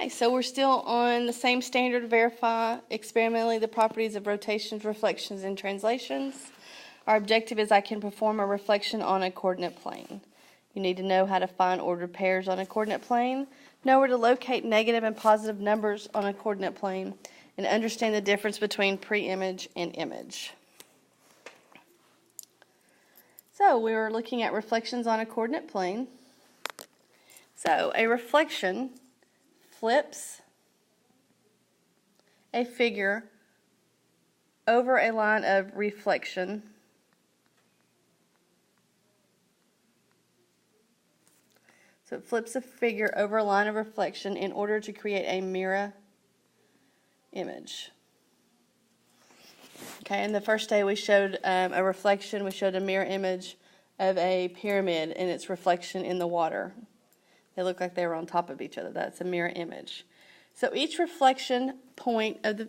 Okay, so we're still on the same standard to verify experimentally the properties of rotations, reflections, and translations. Our objective is I can perform a reflection on a coordinate plane. You need to know how to find ordered pairs on a coordinate plane, know where to locate negative and positive numbers on a coordinate plane, and understand the difference between pre-image and image. So we were looking at reflections on a coordinate plane. So a reflection flips a figure over a line of reflection So it flips a figure over a line of reflection in order to create a mirror image. Okay, and the first day we showed a reflection. We showed a mirror image of a pyramid and its reflection in the water. They look like they were on top of each other. That's a mirror image. So each reflected point of the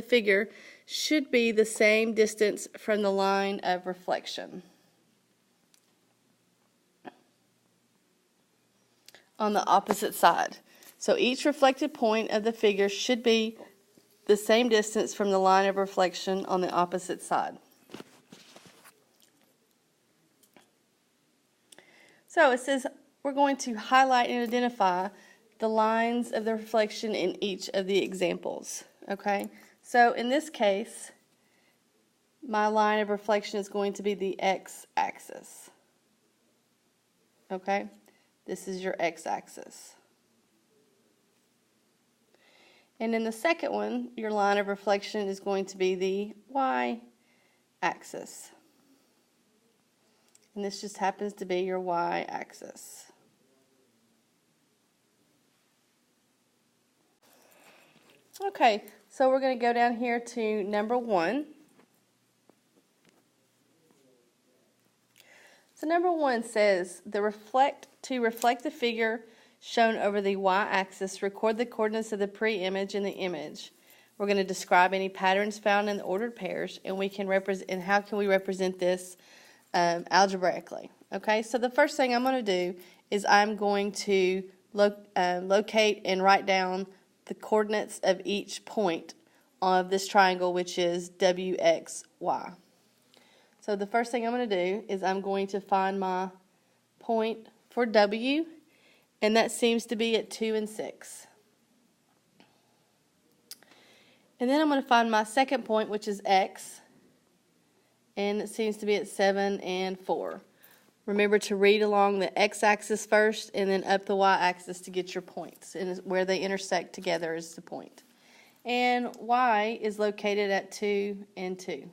figure should be the same distance from the line of reflection. On the opposite side. So each reflected point of the figure should be the same distance from the line of reflection on the opposite side. So it says we're going to highlight and identify the lines of the reflection in each of the examples. Okay? So in this case, my line of reflection is going to be the x-axis. Okay? This is your x-axis. And in the second one, your line of reflection is going to be the y-axis. And this just happens to be your y-axis. Okay, so we're going to go down here to number 1. So number 1 says, to reflect the figure shown over the y-axis, record the coordinates of the pre-image and the image. We're going to describe any patterns found in the ordered pairs, and we can represent. How can we represent this algebraically? Okay, so the first thing I'm going to do is I'm going to locate and write down the coordinates of each point of this triangle, which is WXY. So the first thing I'm going to do is I'm going to find my point for W, and that seems to be at 2 and 6. And then I'm going to find my second point, which is X, and it seems to be at 7 and 4. Remember to read along the x-axis first and then up the y-axis to get your points. And where they intersect together is the point. And Y is located at 2 and 2.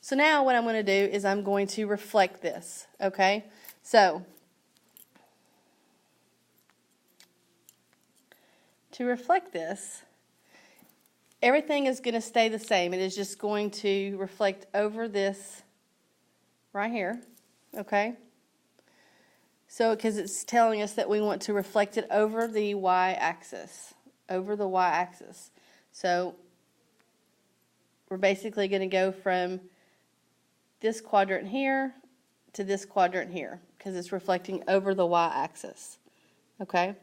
So now what I'm going to do is I'm going to reflect this. Okay? So to reflect this, everything is going to stay the same. It is just going to reflect over this right here, okay? So, because it's telling us that we want to reflect it over the y-axis, So, we're basically going to go from this quadrant here to this quadrant here, because it's reflecting over the y-axis, okay?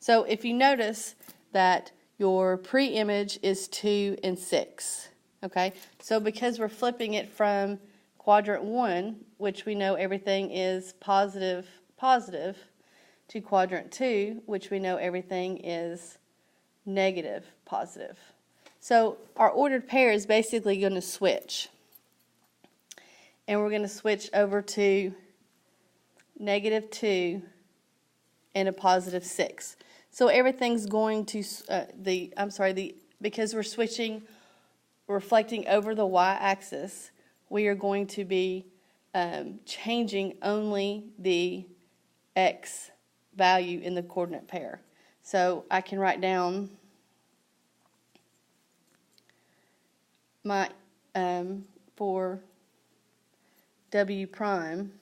So, if you notice that your pre-image is 2 and 6, okay? So, because we're flipping it from quadrant 1, which we know everything is positive, to quadrant 2, which we know everything is negative, positive. So our ordered pair is basically going to switch. And we're going to switch over to -2 and a +6. So everything's going to, because we're reflecting over the y-axis, we are going to be changing only the x value in the coordinate pair. So I can write down my, for W prime,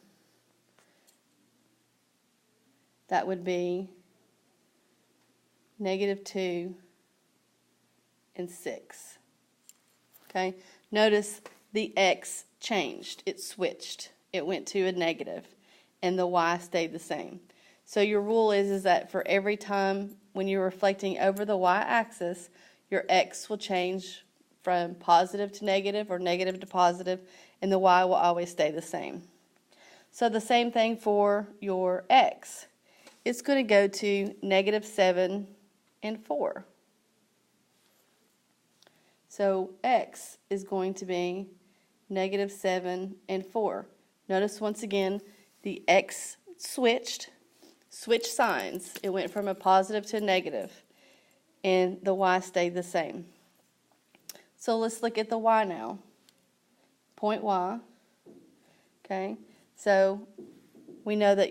that would be -2 and 6. Okay, notice the x changed. It switched. It went to a negative, and the y stayed the same. So your rule is that for every time when you're reflecting over the y-axis, your x will change from positive to negative or negative to positive, and the y will always stay the same. So the same thing for your x. It's going to go to -7 and 4. So x is going to be -7 and 4. Notice once again the x switched signs. It went from a positive to a negative, and the y stayed the same. So let's look at the y now. Point y. Okay, so we know that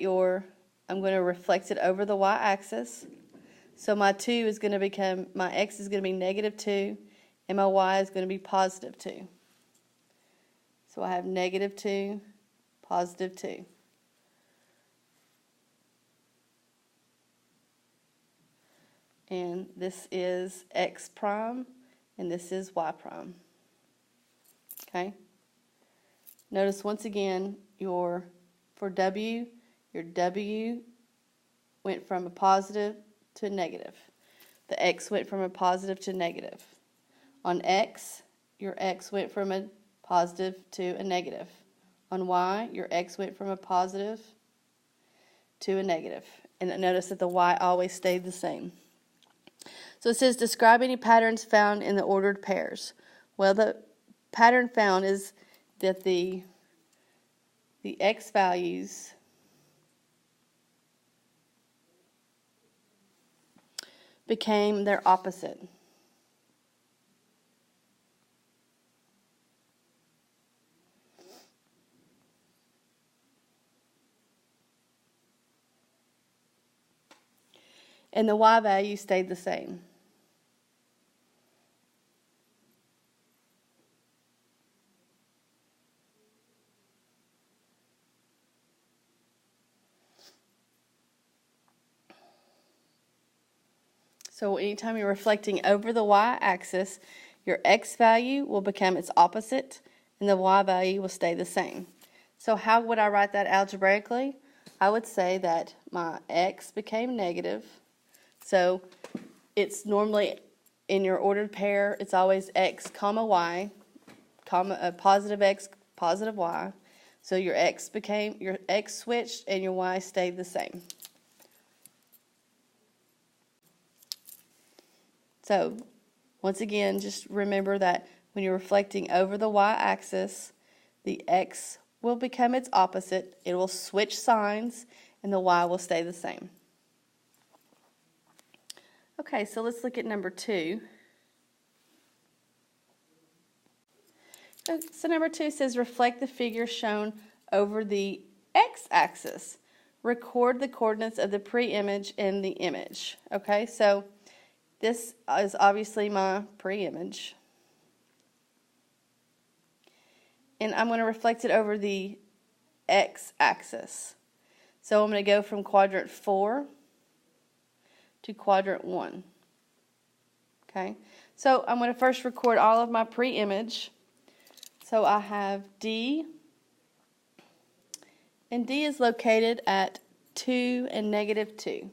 I'm going to reflect it over the y-axis. So my 2 is going to become, my x is going to be -2, and my y is going to be +2. So I have -2, +2. And this is x prime, and this is y prime. Okay? Notice once again, for w, your w went from a positive to a negative. The x went from a positive to negative. On x, your x went from a positive to a negative. On y, your x went from a positive to a negative. And notice that the y always stayed the same. So it says, describe any patterns found in the ordered pairs. Well, the pattern found is that the x values became their opposite. And the y value stayed the same. So anytime you're reflecting over the y-axis, your x value will become its opposite, and the y value will stay the same. So how would I write that algebraically? I would say that my x became negative. So it's normally in your ordered pair, it's always x comma y, comma positive x, positive y. So your x switched and your y stayed the same. So once again, just remember that when you're reflecting over the y-axis, the x will become its opposite. It will switch signs, and the y will stay the same. Okay, so let's look at number 2. So number 2 says, reflect the figure shown over the x-axis. Record the coordinates of the pre-image and the image. Okay, so this is obviously my pre-image. And I'm going to reflect it over the x-axis. So I'm going to go from quadrant 4 to quadrant 1. Okay, so I'm going to first record all of my pre-image. So I have D, and D is located at 2 and -2.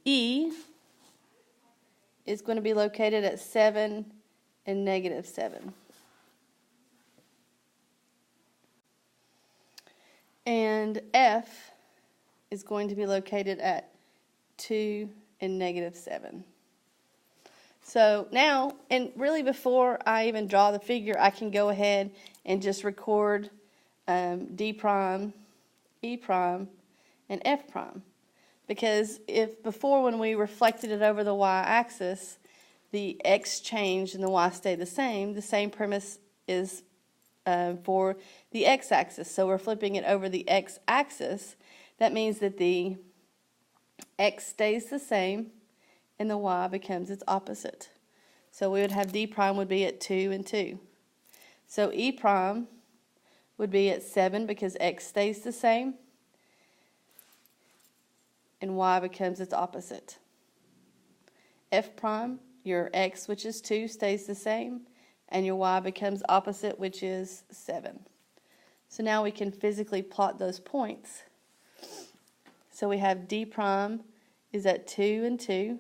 E is going to be located at 7 and -7. And F is going to be located at 2 and -7. So now, and really before I even draw the figure, I can go ahead and just record D prime, E prime, and F prime. Because if before, when we reflected it over the y-axis, the x changed and the y stayed the same premise is for the x-axis. So we're flipping it over the x-axis. That means that the x stays the same and the y becomes its opposite. So we would have D prime would be at 2 and 2. So E prime would be at 7 because x stays the same and y becomes its opposite. F prime, your x, which is 2, stays the same, and your y becomes opposite, which is 7. So now we can physically plot those points. So we have D prime is at 2 and 2.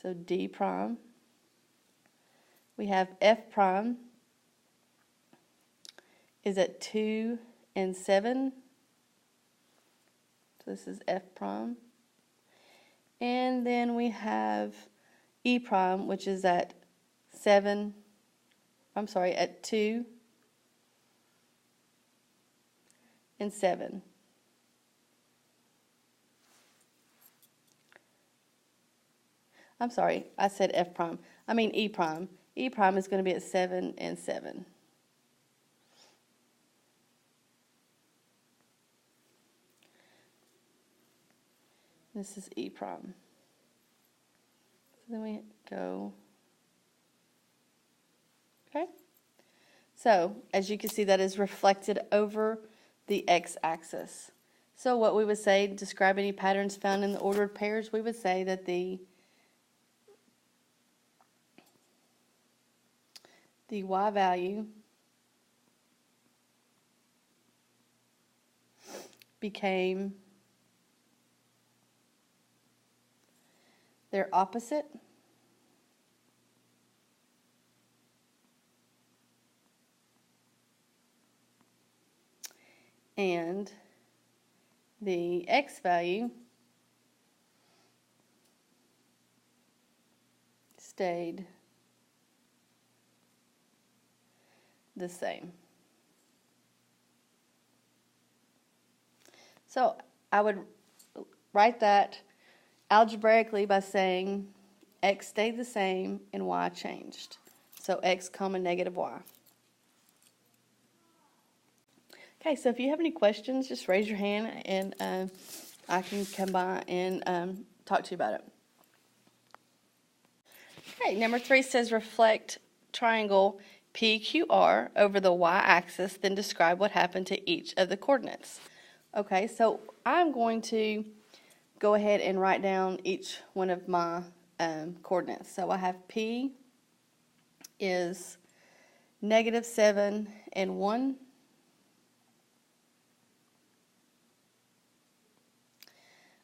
So D prime. We have F prime is at 2 and 7. So this is F prime. And then we have E prime, which is at 2 and 7. I'm sorry, I said F prime. I mean E prime. E prime is going to be at 7 and 7. This is E prime. So then we go, okay? So, as you can see, that is reflected over the x-axis. So what we would say, describe any patterns found in the ordered pairs, we would say that the y value became their opposite, and the x value stayed the same. So I would write that algebraically by saying x stayed the same and y changed. So x comma negative y. Okay, so if you have any questions, just raise your hand and I can come by and talk to you about it. Okay, number 3 says reflect triangle PQR over the y-axis, then describe what happened to each of the coordinates. Okay, so I'm going to go ahead and write down each one of my coordinates. So I have P is -7 and 1.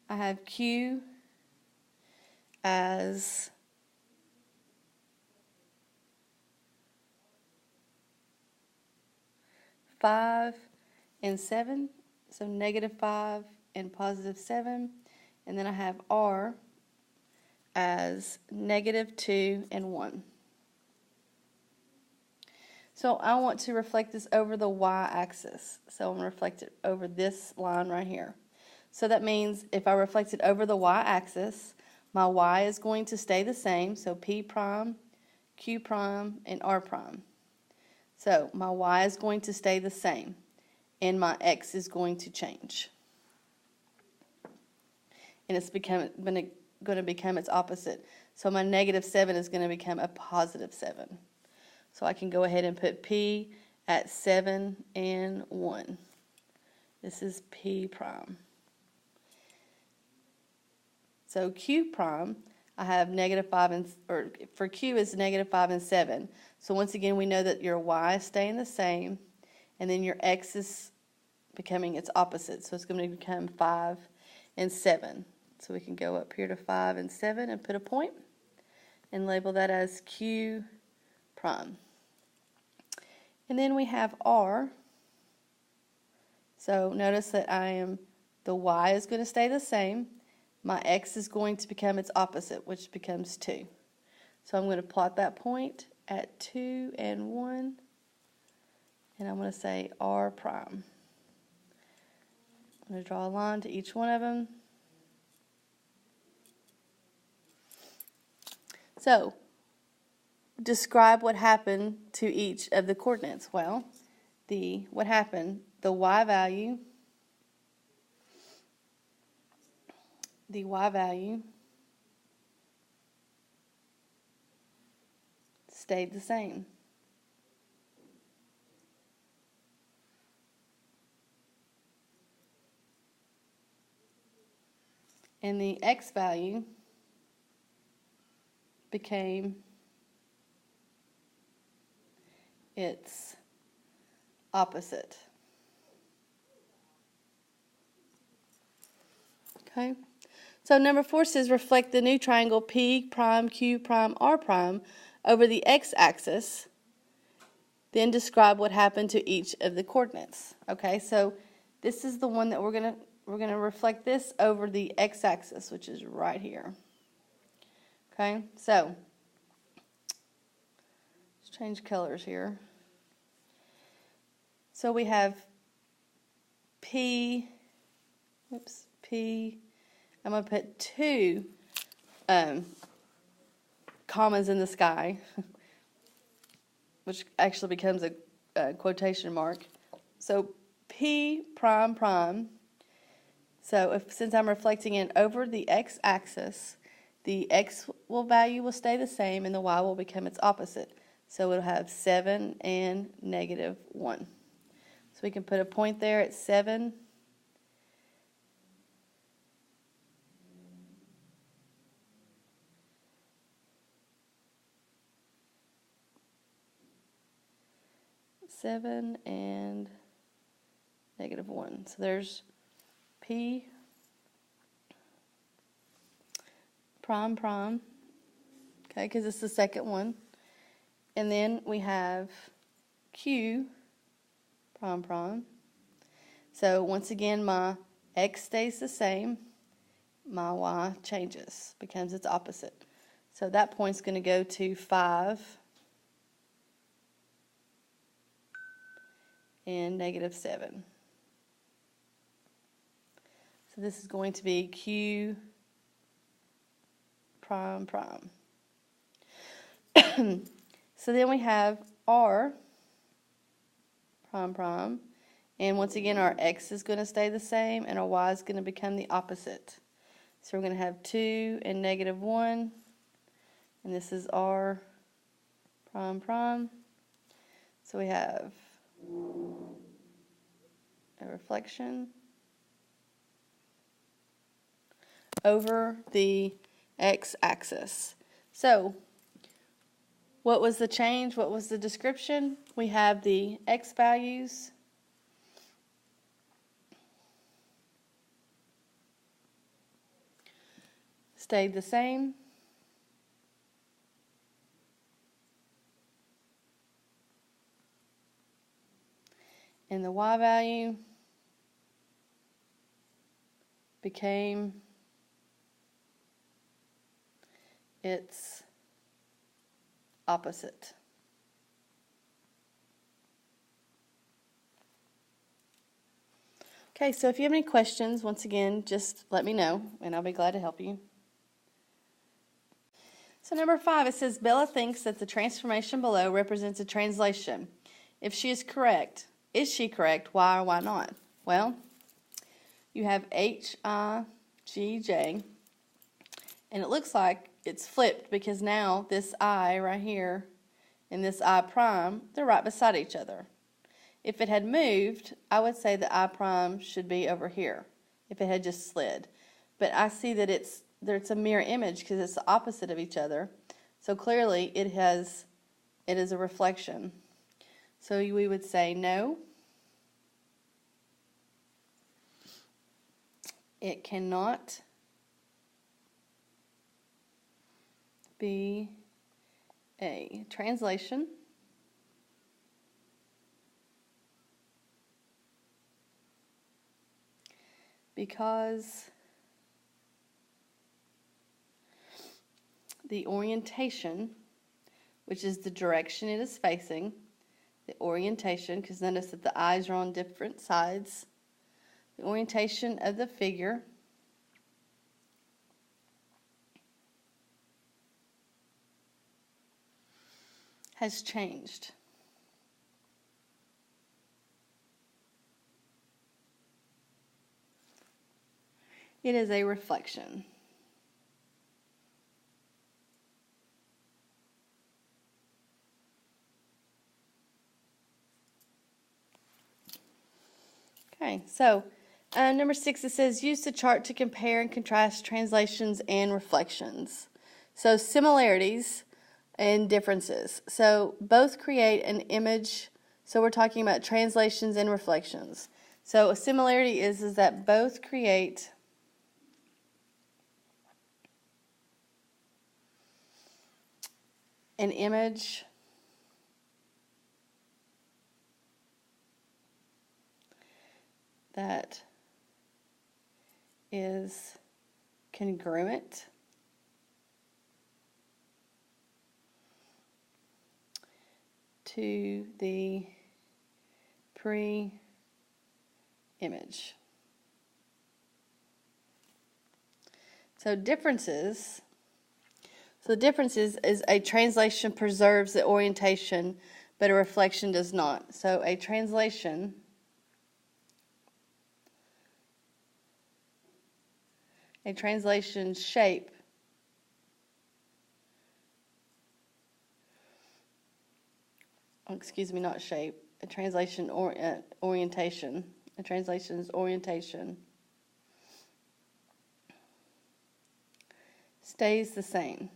I have Q as -5 and 7, so -5 and +7, and then I have R as -2 and 1. So I want to reflect this over the y-axis, so I'm going to reflect it over this line right here. So that means if I reflect it over the y-axis, my y is going to stay the same, so P prime, Q prime, and R prime. So my y is going to stay the same, and my x is going to change. And it's going to become its opposite. So my -7 is going to become a +7. So I can go ahead and put P at 7 and 1. This is P prime. So Q prime, I have -5 and, or for Q is -5 and 7. So once again, we know that your y is staying the same, and then your x is becoming its opposite. So it's going to become 5 and 7. So we can go up here to 5 and 7 and put a point and label that as Q prime. And then we have R. So notice that the y is going to stay the same. My x is going to become its opposite, which becomes 2. So I'm going to plot that point at 2 and 1, and I'm going to say R prime. I'm going to draw a line to each one of them. So, describe what happened to each of the coordinates. Well, what happened? The y value stayed the same. And the x value became its opposite. Okay, so number 4 says reflect the new triangle P prime, Q prime, R prime over the x-axis. Then describe what happened to each of the coordinates. Okay, so this is the one that we're gonna reflect this over the x-axis, which is right here. Okay, so let's change colors here. So we have P. I'm going to put 2 commas in the sky, which actually becomes a quotation mark. So P prime prime. So since I'm reflecting it over the x-axis, the x value will stay the same and the y will become its opposite. So it'll have 7 and -1. So we can put a point there at 7. And -1. So there's P prime prime, okay, because it's the second one. And then we have Q prime prime. So once again, my x stays the same, my y changes, becomes its opposite. So that point's going to go to 5 and -7. So this is going to be Q prime prime. So then we have R prime prime. And once again, our x is going to stay the same and our y is going to become the opposite. So we're going to have 2 and -1. And this is R prime prime. So we have a reflection over the x-axis. So what was the change? What was the description? We have the x values stayed the same. And the y value became its opposite. Okay, so if you have any questions, once again, just let me know, and I'll be glad to help you. So number 5, it says, Bella thinks that the transformation below represents a translation. If she is correct, why or why not? Well, you have H-I-G-J, and it looks like it's flipped because now this I right here and this I prime, they're right beside each other. If it had moved, I would say the I prime should be over here if it had just slid. But I see that it's a mirror image because it's the opposite of each other. So clearly it is a reflection. So we would say no. It cannot be a translation because the orientation, which is the direction it is facing, the orientation, because notice that the eyes are on different sides, the orientation of the figure has changed. It is a reflection. Okay, so number 6, it says use the chart to compare and contrast translations and reflections. So similarities, and differences. So both create an image. So we're talking about translations and reflections. So a similarity is that both create an image that is congruent to the pre-image. So differences. So the difference is a translation preserves the orientation, but a reflection does not. So a translation shape not shape, a translation orientation. A translation's orientation stays the same.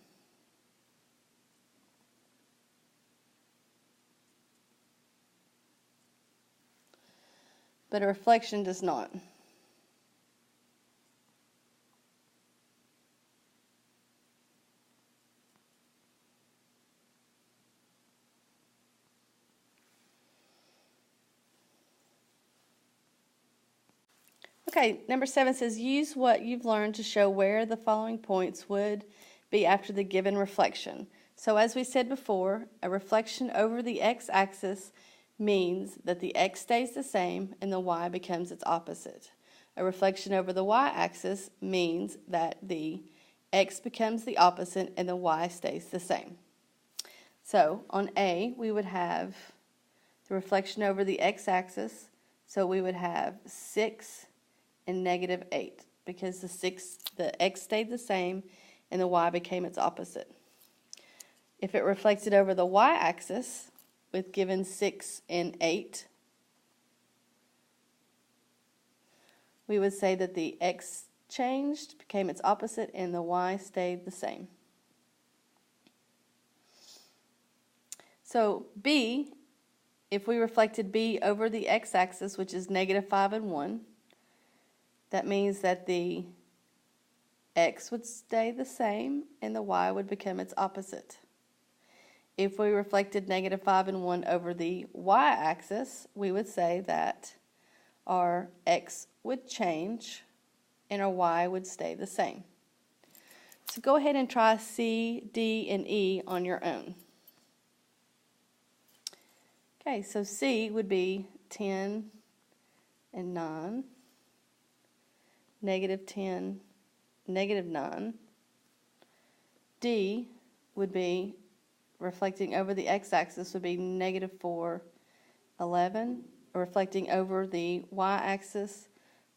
But a reflection does not. Okay, number 7 says use what you've learned to show where the following points would be after the given reflection. So as we said before, a reflection over the x-axis means that the x stays the same and the y becomes its opposite. A reflection over the y-axis means that the x becomes the opposite and the y stays the same. So on A, we would have the reflection over the x-axis. So we would have 6 and negative 8 because the x stayed the same and the y became its opposite. If it reflected over the y-axis with given 6 and 8, we would say that the x changed, became its opposite, and the y stayed the same. So B, if we reflected B over the x-axis, which is negative 5 and 1, that means that the x would stay the same and the y would become its opposite. If we reflected negative 5 and 1 over the y-axis, we would say that our x would change and our y would stay the same. So go ahead and try C, D, and E on your own. Okay, so C would be 10 and 9, negative 10, negative 9. D would be, reflecting over the x-axis, would be negative 4, 11. Reflecting over the y-axis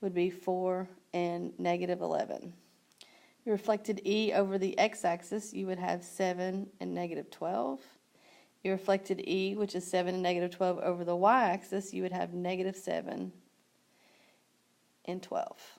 would be 4 and negative 11. You reflected E over the x-axis, you would have 7 and negative 12. You reflected E, which is 7 and negative 12, over the y-axis, you would have negative 7 and 12.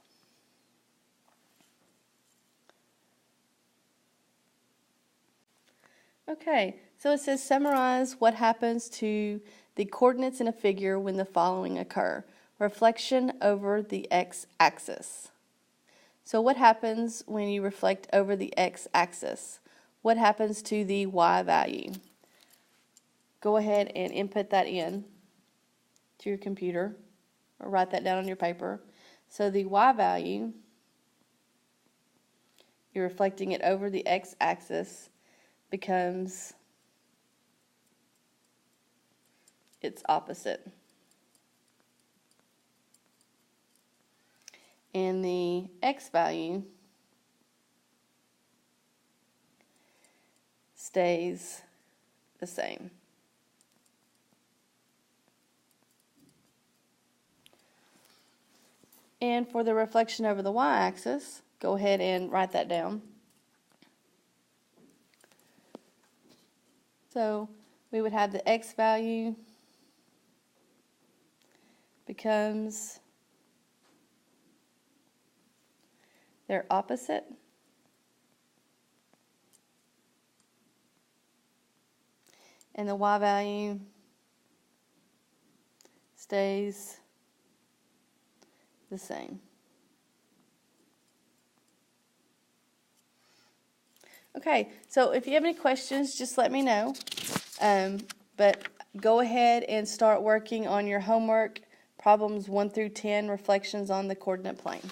Okay, so it says summarize what happens to the coordinates in a figure when the following occur. Reflection over the x-axis. So what happens when you reflect over the x-axis? What happens to the y value? Go ahead and input that in to your computer or write that down on your paper. So the y value, you're reflecting it over the x-axis, becomes its opposite. And the x value stays the same. And for the reflection over the y-axis, go ahead and write that down. So we would have the x value becomes their opposite. and the y value stays the same. Okay, so if you have any questions, just let me know. But go ahead and start working on your homework, problems 1 through 10, reflections on the coordinate plane.